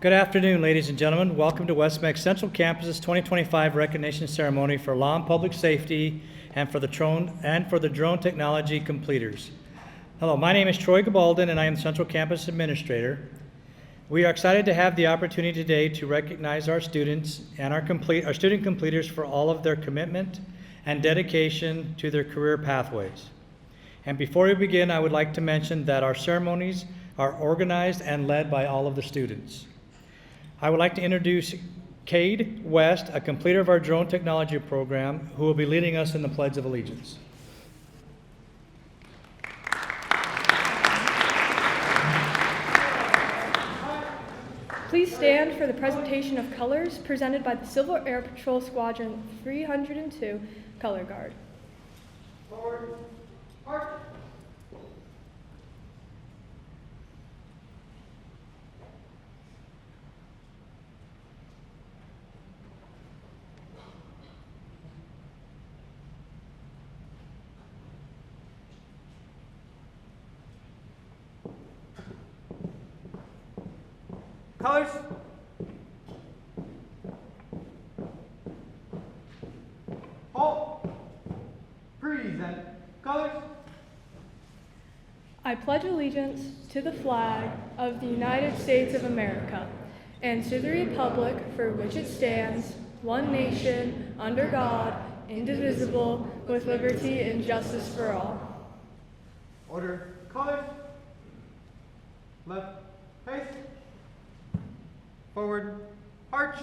Good afternoon, ladies and gentlemen. Welcome to West-MEC Central Campus's 2025 recognition ceremony for law and public safety and for the drone technology completers. Hello, my name is Troy Gabaldon and I am the Central Campus Administrator. We are excited to have the opportunity today to recognize our students and our student completers for all of their commitment and dedication to their career pathways. And before we begin, I would like to mention that our ceremonies are organized and led by all of the students. I would like to introduce Cade West, a completer of our drone technology program, who will be leading us in the Pledge of Allegiance. Please stand for the presentation of colors presented by the Civil Air Patrol Squadron 302 Color Guard. Forward, march. Colors. Halt. Present. Colors. I pledge allegiance to the flag of the United States of America and to the republic for which it stands, one nation, under God, indivisible, with liberty and justice for all. Order. Colors. Left. Face. Forward. Arch.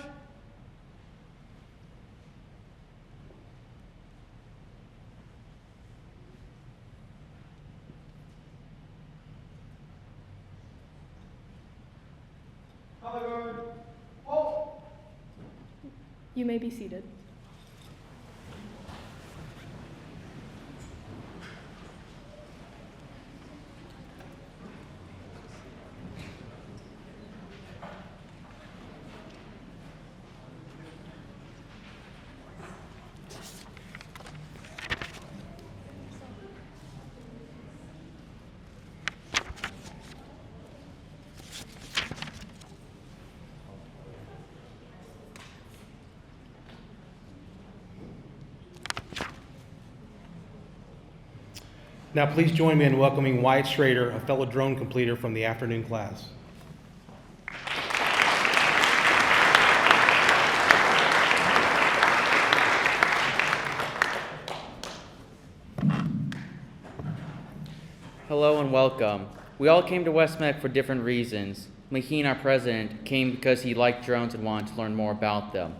Color guard. Halt. You may be seated. Now please join me in welcoming Wyatt Schrader, a fellow drone completer from the afternoon class. Hello and welcome. We all came to West-MEC for different reasons. Maheen, our president, came because he liked drones and wanted to learn more about them.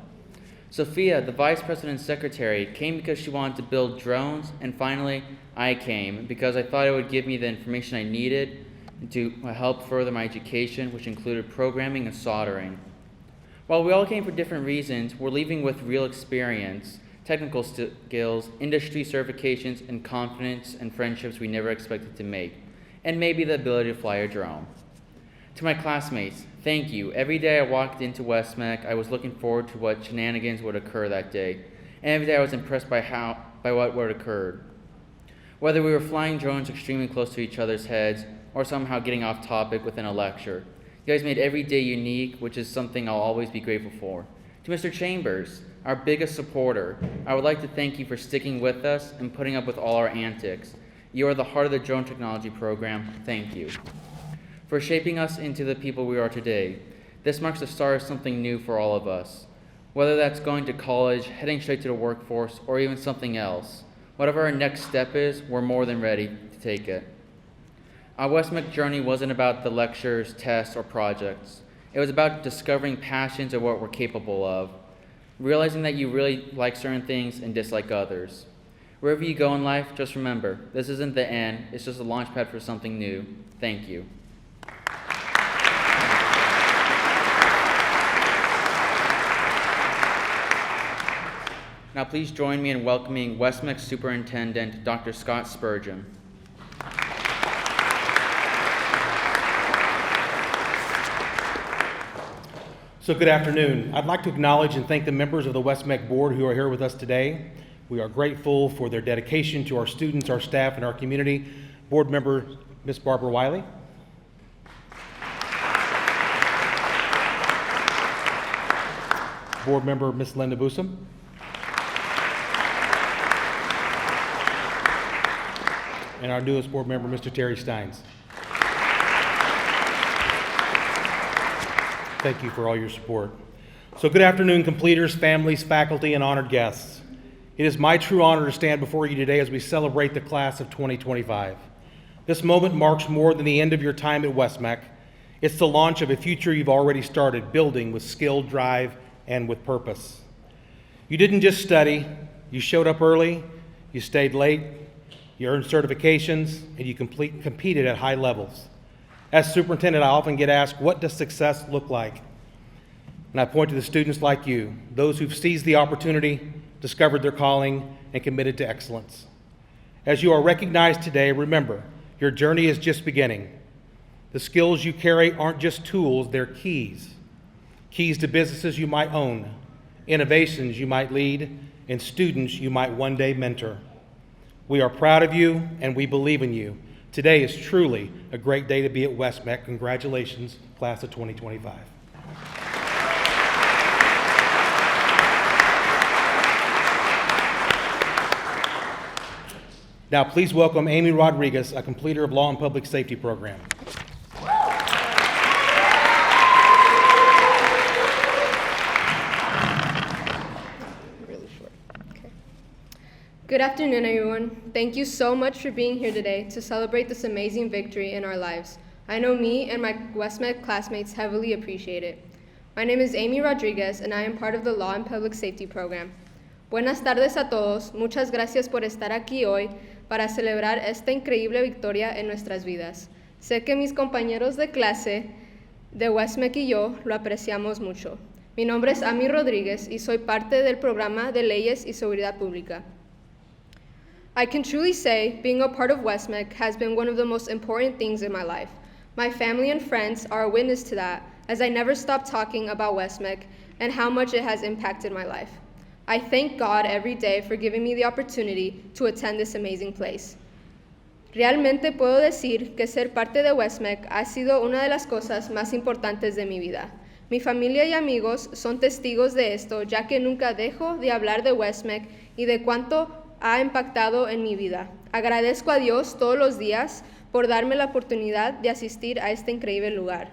Sophia, the vice president and secretary, came because she wanted to build drones, and finally, I came because I thought it would give me the information I needed to help further my education, which included programming and soldering. While we all came for different reasons, we're leaving with real experience, technical skills, industry certifications, and confidence and friendships we never expected to make, and maybe the ability to fly a drone. To my classmates, thank you. Every day I walked into West-MEC, I was looking forward to what shenanigans would occur that day, and every day I was impressed by what would occurred. Whether we were flying drones extremely close to each other's heads, or somehow getting off topic within a lecture, you guys made every day unique, which is something I'll always be grateful for. To Mr. Chambers, our biggest supporter, I would like to thank you for sticking with us and putting up with all our antics. You are the heart of the drone technology program. Thank you. For shaping us into the people we are today. This marks the start of something new for all of us. Whether that's going to college, heading straight to the workforce, or even something else. Whatever our next step is, we're more than ready to take it. Our West-MEC journey wasn't about the lectures, tests, or projects. It was about discovering passions of what we're capable of, realizing that you really like certain things and dislike others. Wherever you go in life, just remember, this isn't the end, it's just a launch pad for something new. Thank you. Now please join me in welcoming West-MEC Superintendent Dr. Scott Spurgeon. So good afternoon. I'd like to acknowledge and thank the members of the West-MEC board who are here with us today. We are grateful for their dedication to our students, our staff, and our community. Board member, Ms. Barbara Wiley. Board Member Ms. Linda Busam. And our newest board member, Mr. Terry Steins. Thank you for all your support. So good afternoon, completers, families, faculty, and honored guests. It is my true honor to stand before you today as we celebrate the class of 2025. This moment marks more than the end of your time at West-MEC. It's the launch of a future you've already started building with skill, drive, and with purpose. You didn't just study, you showed up early, you stayed late, you earned certifications, and you competed at high levels. As superintendent, I often get asked, what does success look like? And I point to the students like you, those who've seized the opportunity, discovered their calling, and committed to excellence. As you are recognized today, remember, your journey is just beginning. The skills you carry aren't just tools, they're keys. Keys to businesses you might own, innovations you might lead, and students you might one day mentor. We are proud of you, and we believe in you. Today is truly a great day to be at West-MEC. Congratulations, class of 2025. Now, please welcome Amy Rodriguez, a completer of Law and Public Safety program. Really short. Okay. Good afternoon, everyone. Thank you so much for being here today to celebrate this amazing victory in our lives. I know me and my West-MEC classmates heavily appreciate it. My name is Amy Rodriguez, and I am part of the Law and Public Safety program. Buenas tardes a todos. Muchas gracias por estar aquí hoy para celebrar esta increíble victoria en nuestras vidas. Sé que mis compañeros de clase de West-MEC y yo lo apreciamos mucho. Mi nombre es Amy Rodriguez y soy parte del programa de Leyes y Seguridad Pública. I can truly say being a part of West-MEC has been one of the most important things in my life. My family and friends are a witness to that, as I never stop talking about West-MEC and how much it has impacted my life. I thank God every day for giving me the opportunity to attend this amazing place. Realmente puedo decir que ser parte de West-MEC ha sido una de las cosas más importantes de mi vida. Mi familia y amigos son testigos de esto, ya que nunca dejo de hablar de West-MEC y de cuánto ha impactado en mi vida. Agradezco a Dios todos los días por darme la oportunidad de asistir a este increíble lugar.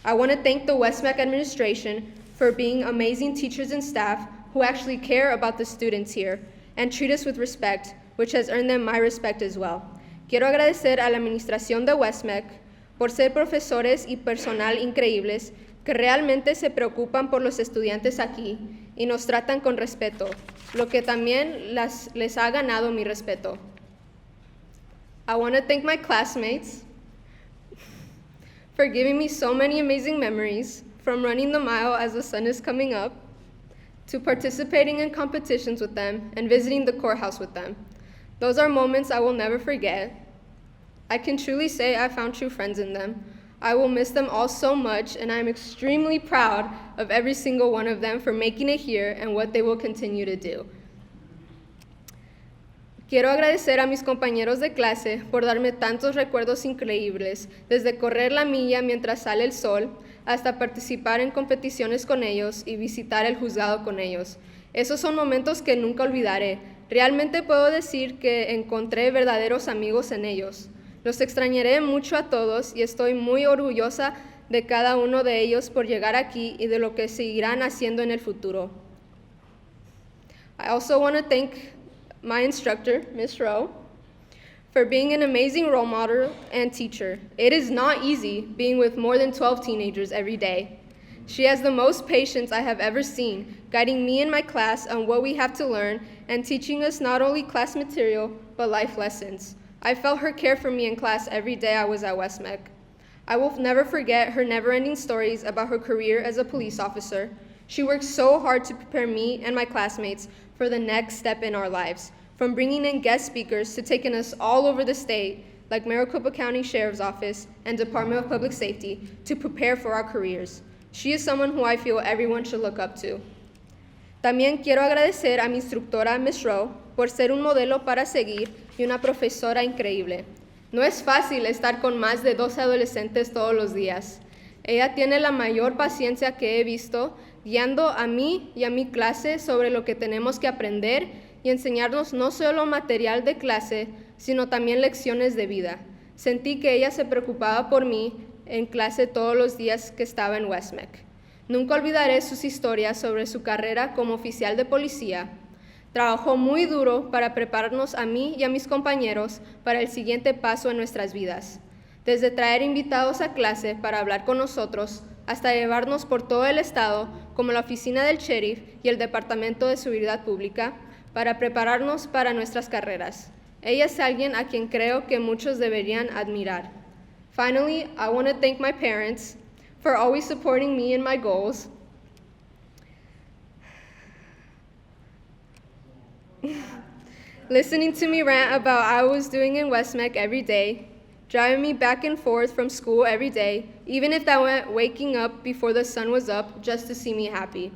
I want to thank the West-MEC administration for being amazing teachers and staff who actually care about the students here and treat us with respect, which has earned them my respect as well. Quiero agradecer a la administración de West-MEC por ser profesores y personal increíbles que realmente se preocupan por los estudiantes aquí y nos tratan con respeto, lo que también les ha ganado mi respeto. I want to thank my classmates for giving me so many amazing memories, from running the mile as the sun is coming up, to participating in competitions with them and visiting the courthouse with them. Those are moments I will never forget. I can truly say I found true friends in them. I will miss them all so much, and I am extremely proud of every single one of them for making it here and what they will continue to do. Quiero agradecer a mis compañeros de clase por darme tantos recuerdos increíbles, desde correr la milla mientras sale el sol, hasta participar en competiciones con ellos y visitar el juzgado con ellos. Esos son momentos que nunca olvidaré. Realmente puedo decir que encontré verdaderos amigos en ellos. Los extrañaré mucho a todos y estoy muy orgullosa de cada uno de ellos por llegar aquí y de lo que seguirán haciendo en el futuro. I also want to thank my instructor, Ms. Rowe, for being an amazing role model and teacher. It is not easy being with more than 12 teenagers every day. She has the most patience I have ever seen, guiding me and my class on what we have to learn and teaching us not only class material, but life lessons. I felt her care for me in class every day I was at West-MEC. I will never forget her never-ending stories about her career as a police officer. She worked so hard to prepare me and my classmates for the next step in our lives, from bringing in guest speakers to taking us all over the state, like Maricopa County Sheriff's Office and Department of Public Safety, to prepare for our careers. She is someone who I feel everyone should look up to. También quiero agradecer a mi instructora, Ms. Rowe, por ser un modelo para seguir y una profesora increíble. No es fácil estar con más de 12 adolescentes todos los días. Ella tiene la mayor paciencia que he visto, guiando a mí y a mi clase sobre lo que tenemos que aprender y enseñarnos no solo material de clase, sino también lecciones de vida. Sentí que ella se preocupaba por mí en clase todos los días que estaba en West-MEC. Nunca olvidaré sus historias sobre su carrera como oficial de policía. Trabajó muy duro para prepararnos a mí y a mis compañeros para el siguiente paso en nuestras vidas. Desde traer invitados a clase para hablar con nosotros, hasta llevarnos por todo el estado, como la oficina del sheriff y el Departamento de Seguridad Pública, para prepararnos para nuestras carreras. Ella es alguien a quien creo que muchos deberían admirar. Finally, I want to thank my parents for always supporting me in my goals. Listening to me rant about what I was doing in West-MEC every day, driving me back and forth from school every day, even if that meant waking up before the sun was up just to see me happy,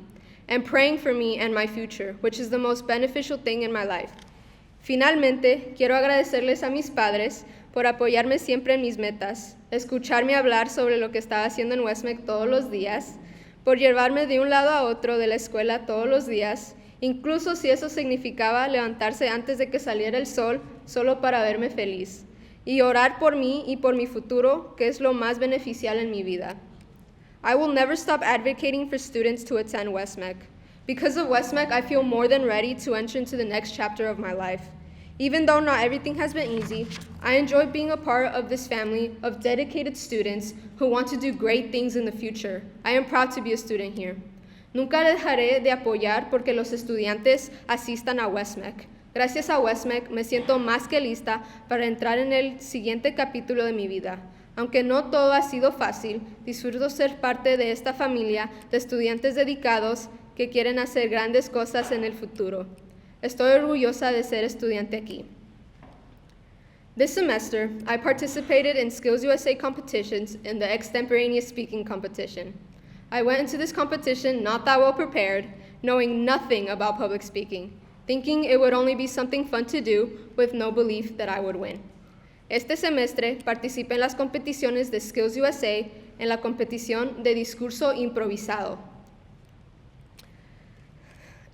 and praying for me and my future, which is the most beneficial thing in my life. Finalmente, quiero agradecerles a mis padres por apoyarme siempre en mis metas, escucharme hablar sobre lo que estaba haciendo en West-MEC todos los días, por llevarme de un lado a otro de la escuela todos los días, incluso si eso significaba levantarse antes de que saliera el sol solo para verme feliz, y orar por mí y por mi futuro, que es lo más beneficial en mi vida. I will never stop advocating for students to attend West-MEC. Because of West-MEC, I feel more than ready to enter into the next chapter of my life. Even though not everything has been easy, I enjoy being a part of this family of dedicated students who want to do great things in the future. I am proud to be a student here. Nunca dejaré de apoyar porque los estudiantes asistan a West-MEC. Gracias a West-MEC me siento más que lista para entrar en el siguiente capítulo de mi vida. Aunque no todo ha sido fácil, disfruto ser parte de esta familia de estudiantes dedicados que quieren hacer grandes cosas en el futuro. Estoy orgullosa de ser estudiante aquí. This semester, I participated in Skills USA competitions in the extemporaneous speaking competition. I went into this competition not that well prepared, knowing nothing about public speaking, thinking it would only be something fun to do with no belief that I would win. Este semestre participé en las competiciones de Skills USA en la competición de discurso improvisado.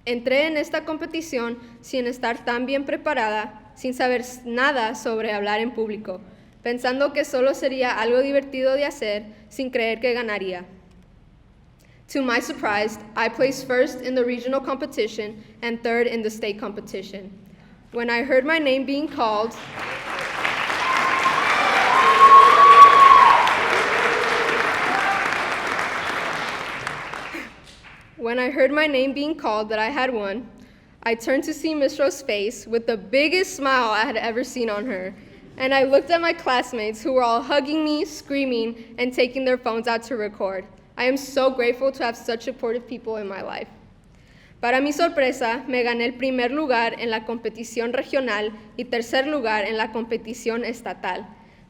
Entré en esta competición sin estar tan bien preparada, sin saber nada sobre hablar en público, pensando que solo sería algo divertido de hacer sin creer que ganaría. To my surprise, I placed first in the regional competition and third in the state competition. When I heard my name being called, that I had won, I turned to see Miss Rose's face with the biggest smile I had ever seen on her, and I looked at my classmates who were all hugging me, screaming, and taking their phones out to record. I am so grateful to have such supportive people in my life. Para mi sorpresa, me gané el primer lugar en la competición regional y tercer lugar en la competición estatal.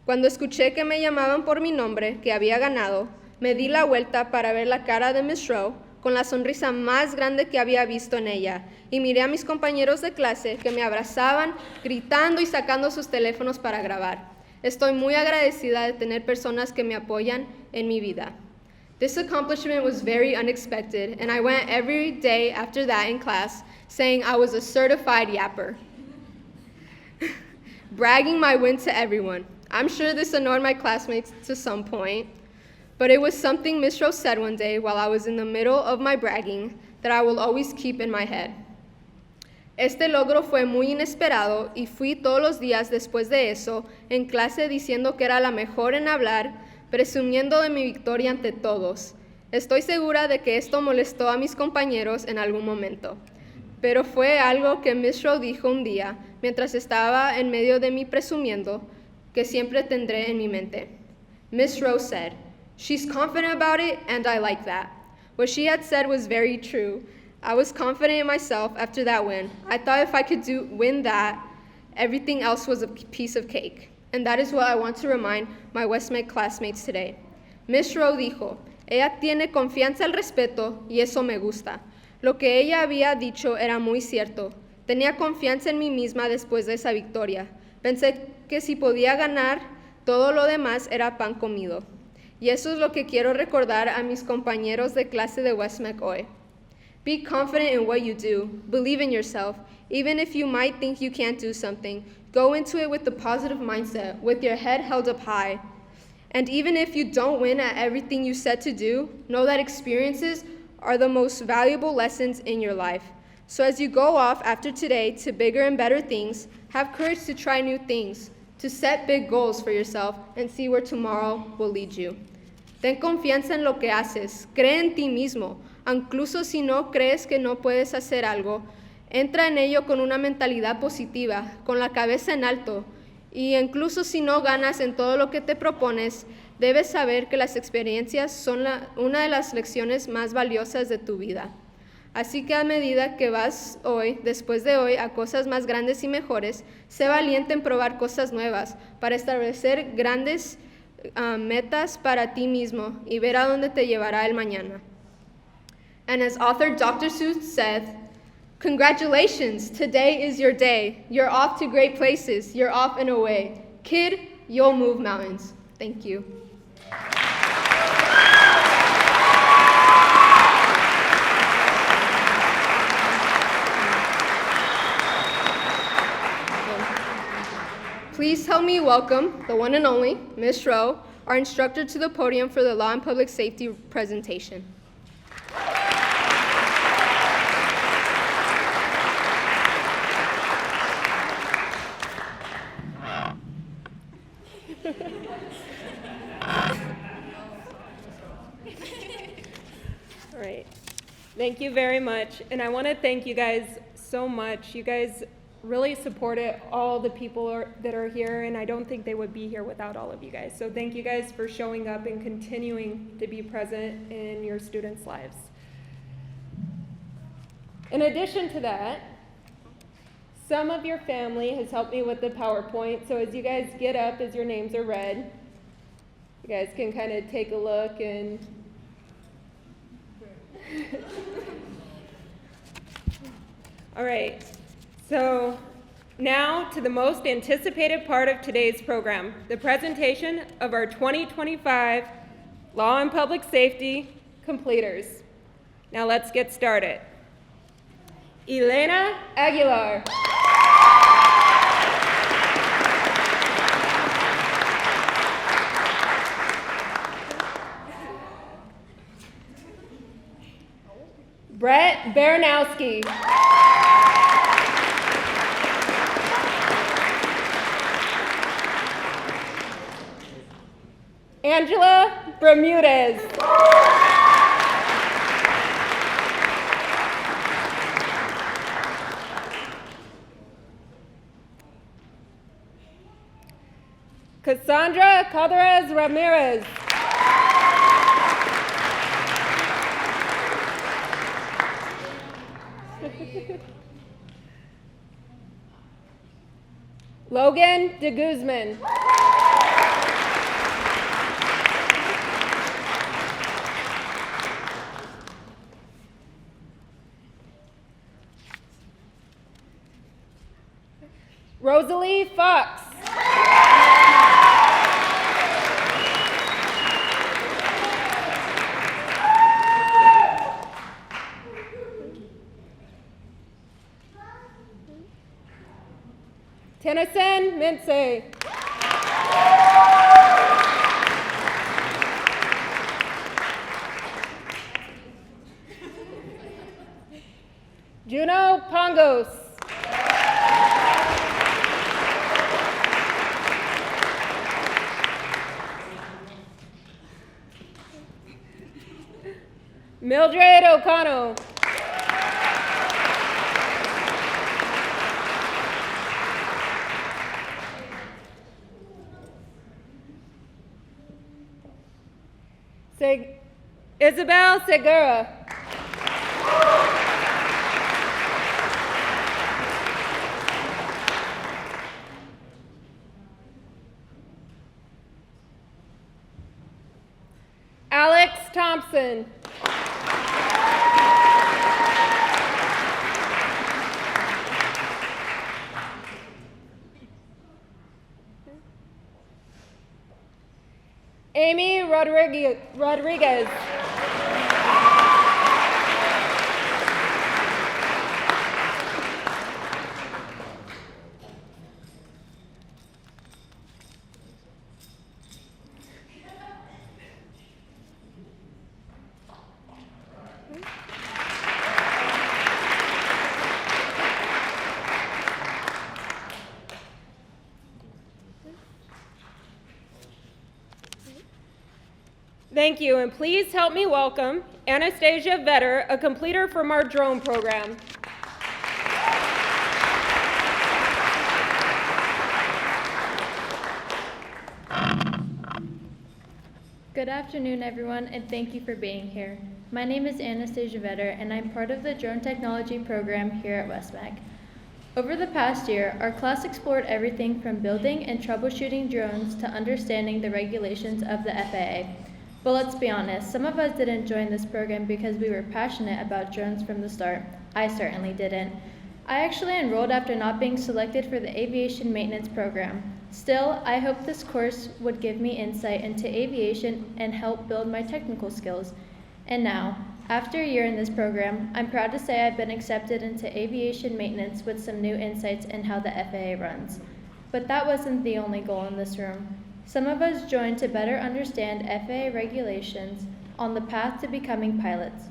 Cuando escuché que me llamaban por mi nombre, que había ganado, me di la vuelta para ver la cara de Miss Rowe con la sonrisa más grande que había visto en ella, y miré a mis compañeros de clase que me abrazaban, gritando y sacando sus teléfonos para grabar. Estoy muy agradecida de tener personas que me apoyan en mi vida. This accomplishment was very unexpected, and I went every day after that in class saying I was a certified yapper, bragging my win to everyone. I'm sure this annoyed my classmates to some point, but it was something Miss Rose said one day while I was in the middle of my bragging that I will always keep in my head. Este logro fue muy inesperado y fui todos los días después de eso en clase diciendo que era la mejor en hablar, presumiendo de mi victoria ante todos. Estoy segura de que esto molestó a mis compañeros en algún momento, pero fue algo que Miss Rowe dijo un día mientras estaba en medio de mi presumiendo que siempre tendré en mi mente. Miss Rowe said, "She's confident about it, and I like that." What she had said was very true. I was confident in myself after that win. I thought if I could win that, everything else was a piece of cake. And that is what I want to remind my West-MEC classmates today. Miss Rowe dijo, ella tiene confianza al respeto y eso me gusta. Lo que ella había dicho era muy cierto. Tenía confianza en mí misma después de esa victoria. Pensé que si podía ganar, todo lo demás era pan comido. Y eso es lo que quiero recordar a mis compañeros de clase de West-MEC hoy. Be confident in what you do. Believe in yourself. Even if you might think you can't do something, go into it with a positive mindset, with your head held up high. And even if you don't win at everything you set to do, know that experiences are the most valuable lessons in your life. So as you go off after today to bigger and better things, have courage to try new things, to set big goals for yourself and see where tomorrow will lead you. Ten confianza en lo que haces, cree en ti mismo, incluso si no crees que no puedes hacer algo, entra en ello con una mentalidad positiva, con la cabeza en alto, y incluso si no ganas en todo lo que te propones, debes saber que las experiencias son una de las lecciones más valiosas de tu vida. Así que a medida que vas hoy, después de hoy, a cosas más grandes y mejores, sé valiente en probar cosas nuevas para establecer grandes metas para ti mismo y ver a dónde te llevará el mañana. And as author Dr. Seuss said, congratulations, today is your day. You're off to great places. You're off and away. Kid, you'll move mountains. Thank you. Please help me welcome the one and only Ms. Rowe, our instructor, to the podium for the Law and Public Safety presentation. All right. Thank you very much. And I want to thank you guys so much. You guys really supported all the people that are here, and I don't think they would be here without all of you guys. So thank you guys for showing up and continuing to be present in your students' lives. In addition to that, some of your family has helped me with the PowerPoint, so as you guys get up, as your names are read, you guys can kind of take a look and all right. So now to the most anticipated part of today's program, the presentation of our 2025 Law and Public Safety completers. Now let's get started. Elena Aguilar. Brett Baranowski. Angela Bermudez. Cassandra Calderas Ramirez. Logan de Guzman. Rosalie Fox. Tennyson Mince. Juno Pongos. Mildred O'Connell. Isabel Segura. Alex Thompson. Amy Rodriguez. Thank you, and please help me welcome Anastasia Vetter, a completer from our drone program. Good afternoon, everyone, and thank you for being here. My name is Anastasia Vetter, and I'm part of the Drone Technology program here at West-MEC. Over the past year, our class explored everything from building and troubleshooting drones to understanding the regulations of the FAA. But let's be honest, some of us didn't join this program because we were passionate about drones from the start. I certainly didn't. I actually enrolled after not being selected for the aviation maintenance program. Still, I hope this course would give me insight into aviation and help build my technical skills. And now, after a year in this program, I'm proud to say I've been accepted into aviation maintenance with some new insights in how the FAA runs. But that wasn't the only goal in this room. Some of us joined to better understand FAA regulations on the path to becoming pilots.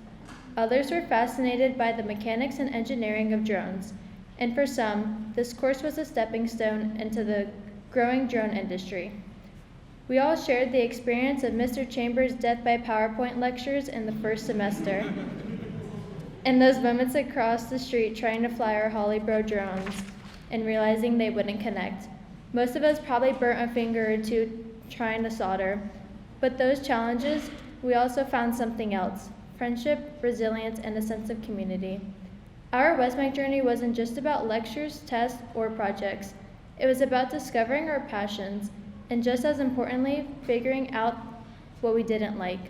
Others were fascinated by the mechanics and engineering of drones. And for some, this course was a stepping stone into the growing drone industry. We all shared the experience of Mr. Chambers' death by PowerPoint lectures in the first semester, and those moments across the street trying to fly our Hollybro drones and realizing they wouldn't connect. Most of us probably burnt a finger or two trying to solder, but those challenges, we also found something else: friendship, resilience, and a sense of community. Our West-MEC journey wasn't just about lectures, tests, or projects. It was about discovering our passions, and just as importantly, figuring out what we didn't like.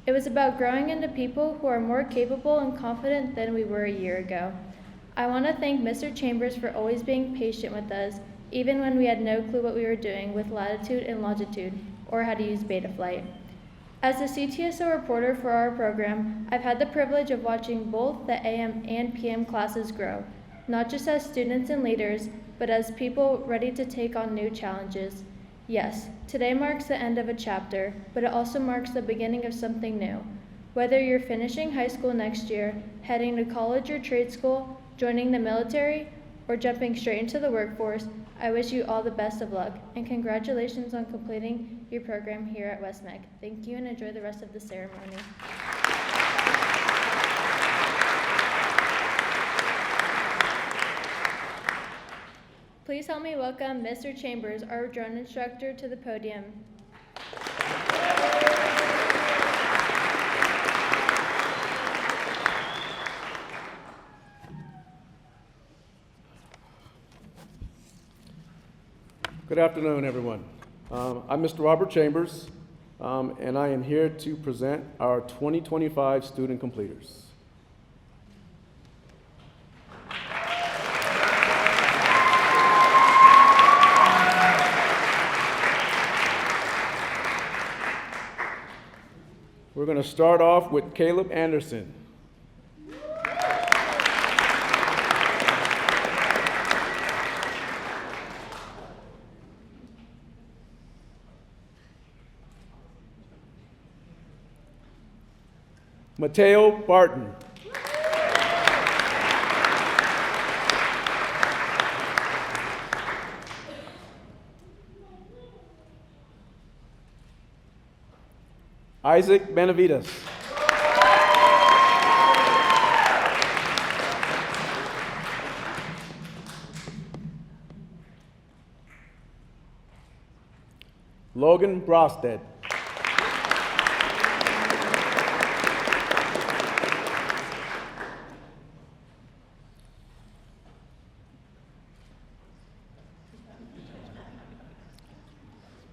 It was about growing into people who are more capable and confident than we were a year ago. I want to thank Mr. Chambers for always being patient with us, even when we had no clue what we were doing with latitude and longitude, or how to use Betaflight. As the CTSO reporter for our program, I've had the privilege of watching both the AM and PM classes grow, not just as students and leaders, but as people ready to take on new challenges. Yes, today marks the end of a chapter, but it also marks the beginning of something new. Whether you're finishing high school next year, heading to college or trade school, joining the military, or jumping straight into the workforce, I wish you all the best of luck, and congratulations on completing your program here at West-MEC. Thank you, and enjoy the rest of the ceremony. Please help me welcome Mr. Chambers, our drone instructor, to the podium. Good afternoon, everyone. I'm Mr. Robert Chambers, and I am here to present our 2025 student completers. We're going to start off with Caleb Anderson. Mateo Barton. Isaac Benavides. Logan Brosted.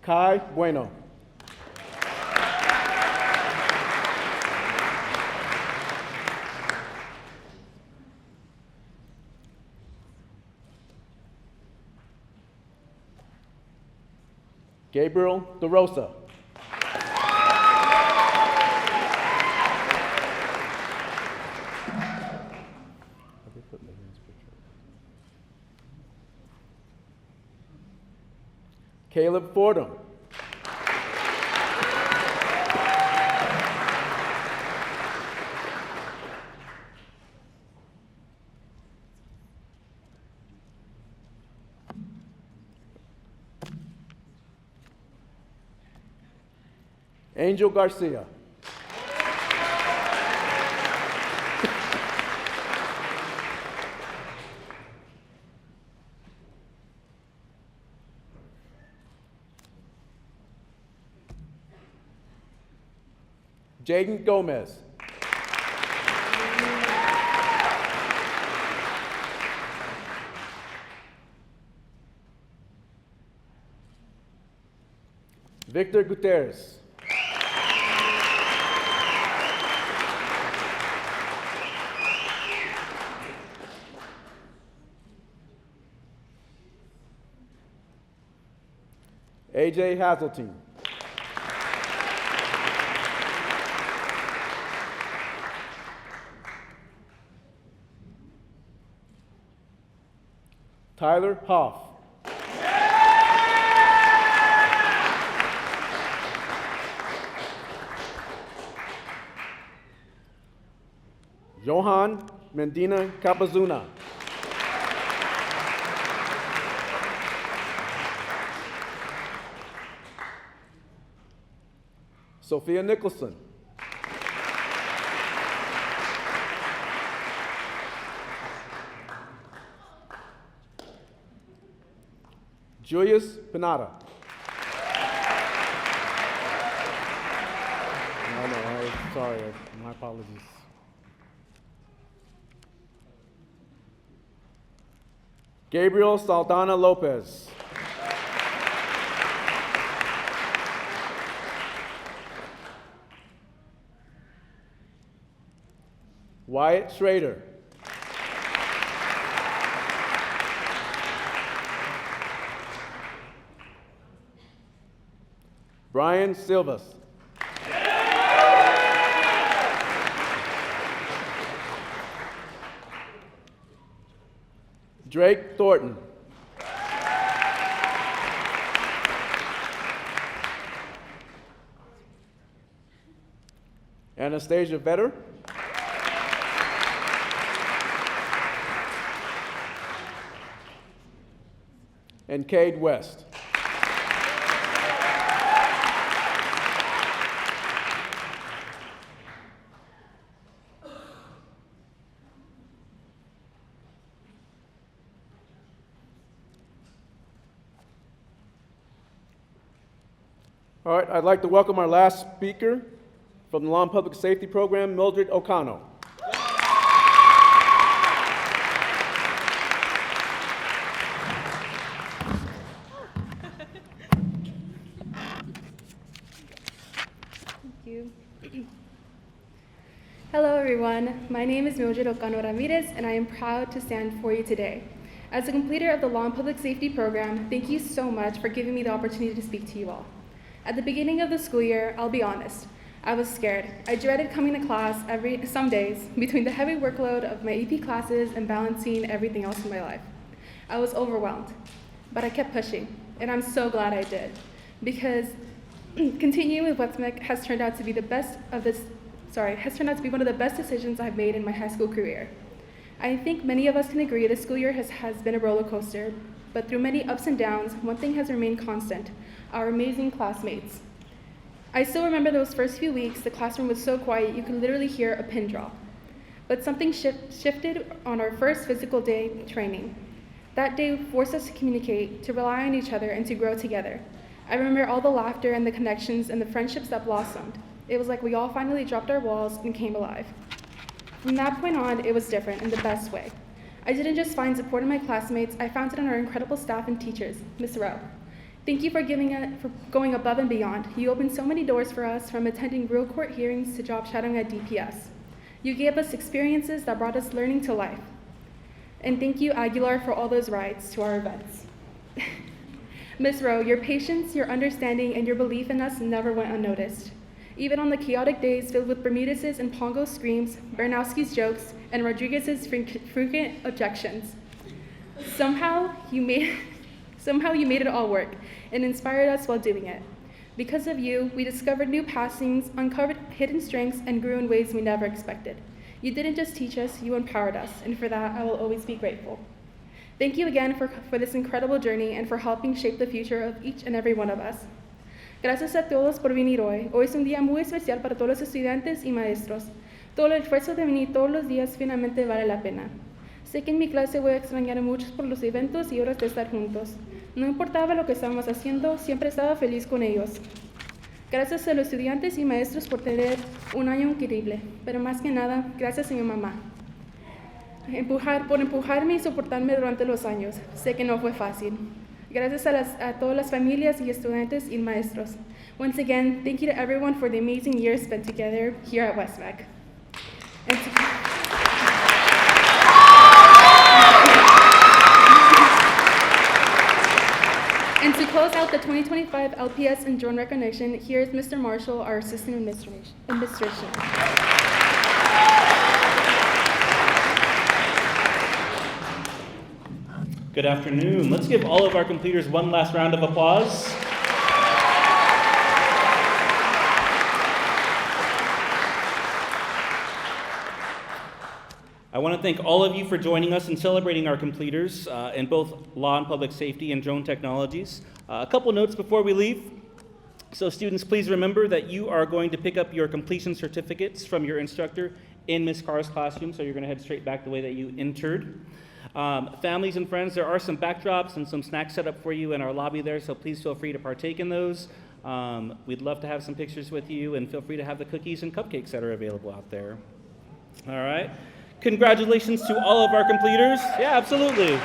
Kai Bueno. Gabriel DeRosa. Caleb Fordham. Angel Garcia. Jaden Gomez. Victor Gutierrez. AJ Hazeltine. Tyler Hoff. Johan Mendina Capazuna. Sophia Nicholson. Julius Pinata. No, sorry, my apologies. Gabriel Saldana Lopez. Wyatt Schrader. Brian Silvas. Drake Thornton. Anastasia Vetter. And Cade West. All right, I'd like to welcome our last speaker from the Law and Public Safety Program, Mildred O'Connell. Thank you. Hello, everyone. My name is Mildred Ocano Ramirez, and I am proud to stand for you today. As a completer of the Law and Public Safety Program, thank you so much for giving me the opportunity to speak to you all. At the beginning of the school year, I'll be honest, I was scared. I dreaded coming to class some days between the heavy workload of my AP classes and balancing everything else in my life. I was overwhelmed, but I kept pushing, and I'm so glad I did, because continuing with West-MEC has turned out to be one of the best decisions I've made in my high school career. I think many of us can agree this school year has been a roller coaster, but through many ups and downs, one thing has remained constant: our amazing classmates. I still remember those first few weeks. The classroom was so quiet you could literally hear a pin drop. But something shifted on our first physical day training. That day forced us to communicate, to rely on each other, and to grow together. I remember all the laughter and the connections and the friendships that blossomed. It was like we all finally dropped our walls and came alive. From that point on, it was different in the best way. I didn't just find support in my classmates, I found it in our incredible staff and teachers. Ms. Rowe, thank you for going above and beyond. You opened so many doors for us, from attending real court hearings to job shadowing at DPS. You gave us experiences that brought us learning to life. And thank you, Aguilar, for all those rides to our events. Ms. Rowe, your patience, your understanding, and your belief in us never went unnoticed. Even on the chaotic days filled with Bermudez's and Pongo's screams, Bernowski's jokes, and Rodriguez's frequent objections. Somehow, you made Somehow you made it all work and inspired us while doing it. Because of you, we discovered new passings, uncovered hidden strengths, and grew in ways we never expected. You didn't just teach us, you empowered us, and for that I will always be grateful. Thank you again for this incredible journey and for helping shape the future of each and every one of us. Gracias a todos por venir hoy. Hoy es un día muy especial para todos los estudiantes y maestros. Todo el esfuerzo de venir todos los días finalmente vale la pena. Sé que en mi clase voy a extrañar a muchos por los eventos y horas de estar juntos. No importaba lo que estábamos haciendo, siempre estaba feliz con ellos. Gracias a los estudiantes y maestros por tener un año increíble, pero más que nada, gracias a mi mamá. Por empujarme y soportarme durante los años. Sé que no fue fácil. Gracias a todas las familias y estudiantes y maestros. Once again, thank you to everyone for the amazing years spent together here at West-MEC. And to close out the 2025 LPS and drone recognition, here is Mr. Marshall, our Assistant Administration. Good afternoon. Let's give all of our completers one last round of applause. I want to thank all of you for joining us in celebrating our completers in both law and public safety and drone technologies. A couple notes before we leave. So students, please remember that you are going to pick up your completion certificates from your instructor in Ms. Carr's classroom, so you're going to head straight back the way that you entered. Families and friends, there are some backdrops and some snacks set up for you in our lobby there, so please feel free to partake in those. We'd love to have some pictures with you, and feel free to have the cookies and cupcakes that are available out there. All right. Congratulations to all of our completers. Yeah, absolutely.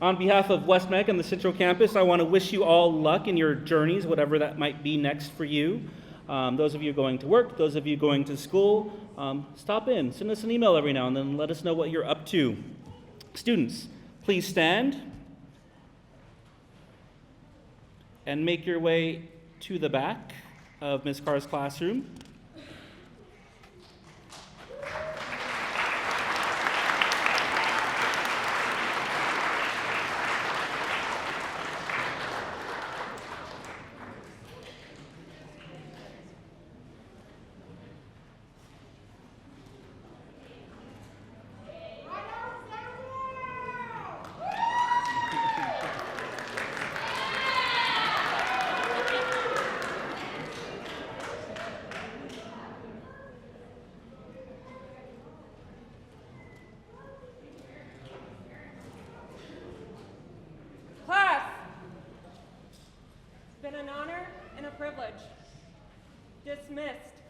On behalf of West-MEC and the Central Campus, I want to wish you all luck in your journeys, whatever that might be next for you. Those of you going to work, those of you going to school, stop in, send us an email every now and then, let us know what you're up to. Students, please stand and make your way to the back of Ms. Carr's classroom. An honor and a privilege. Dismissed.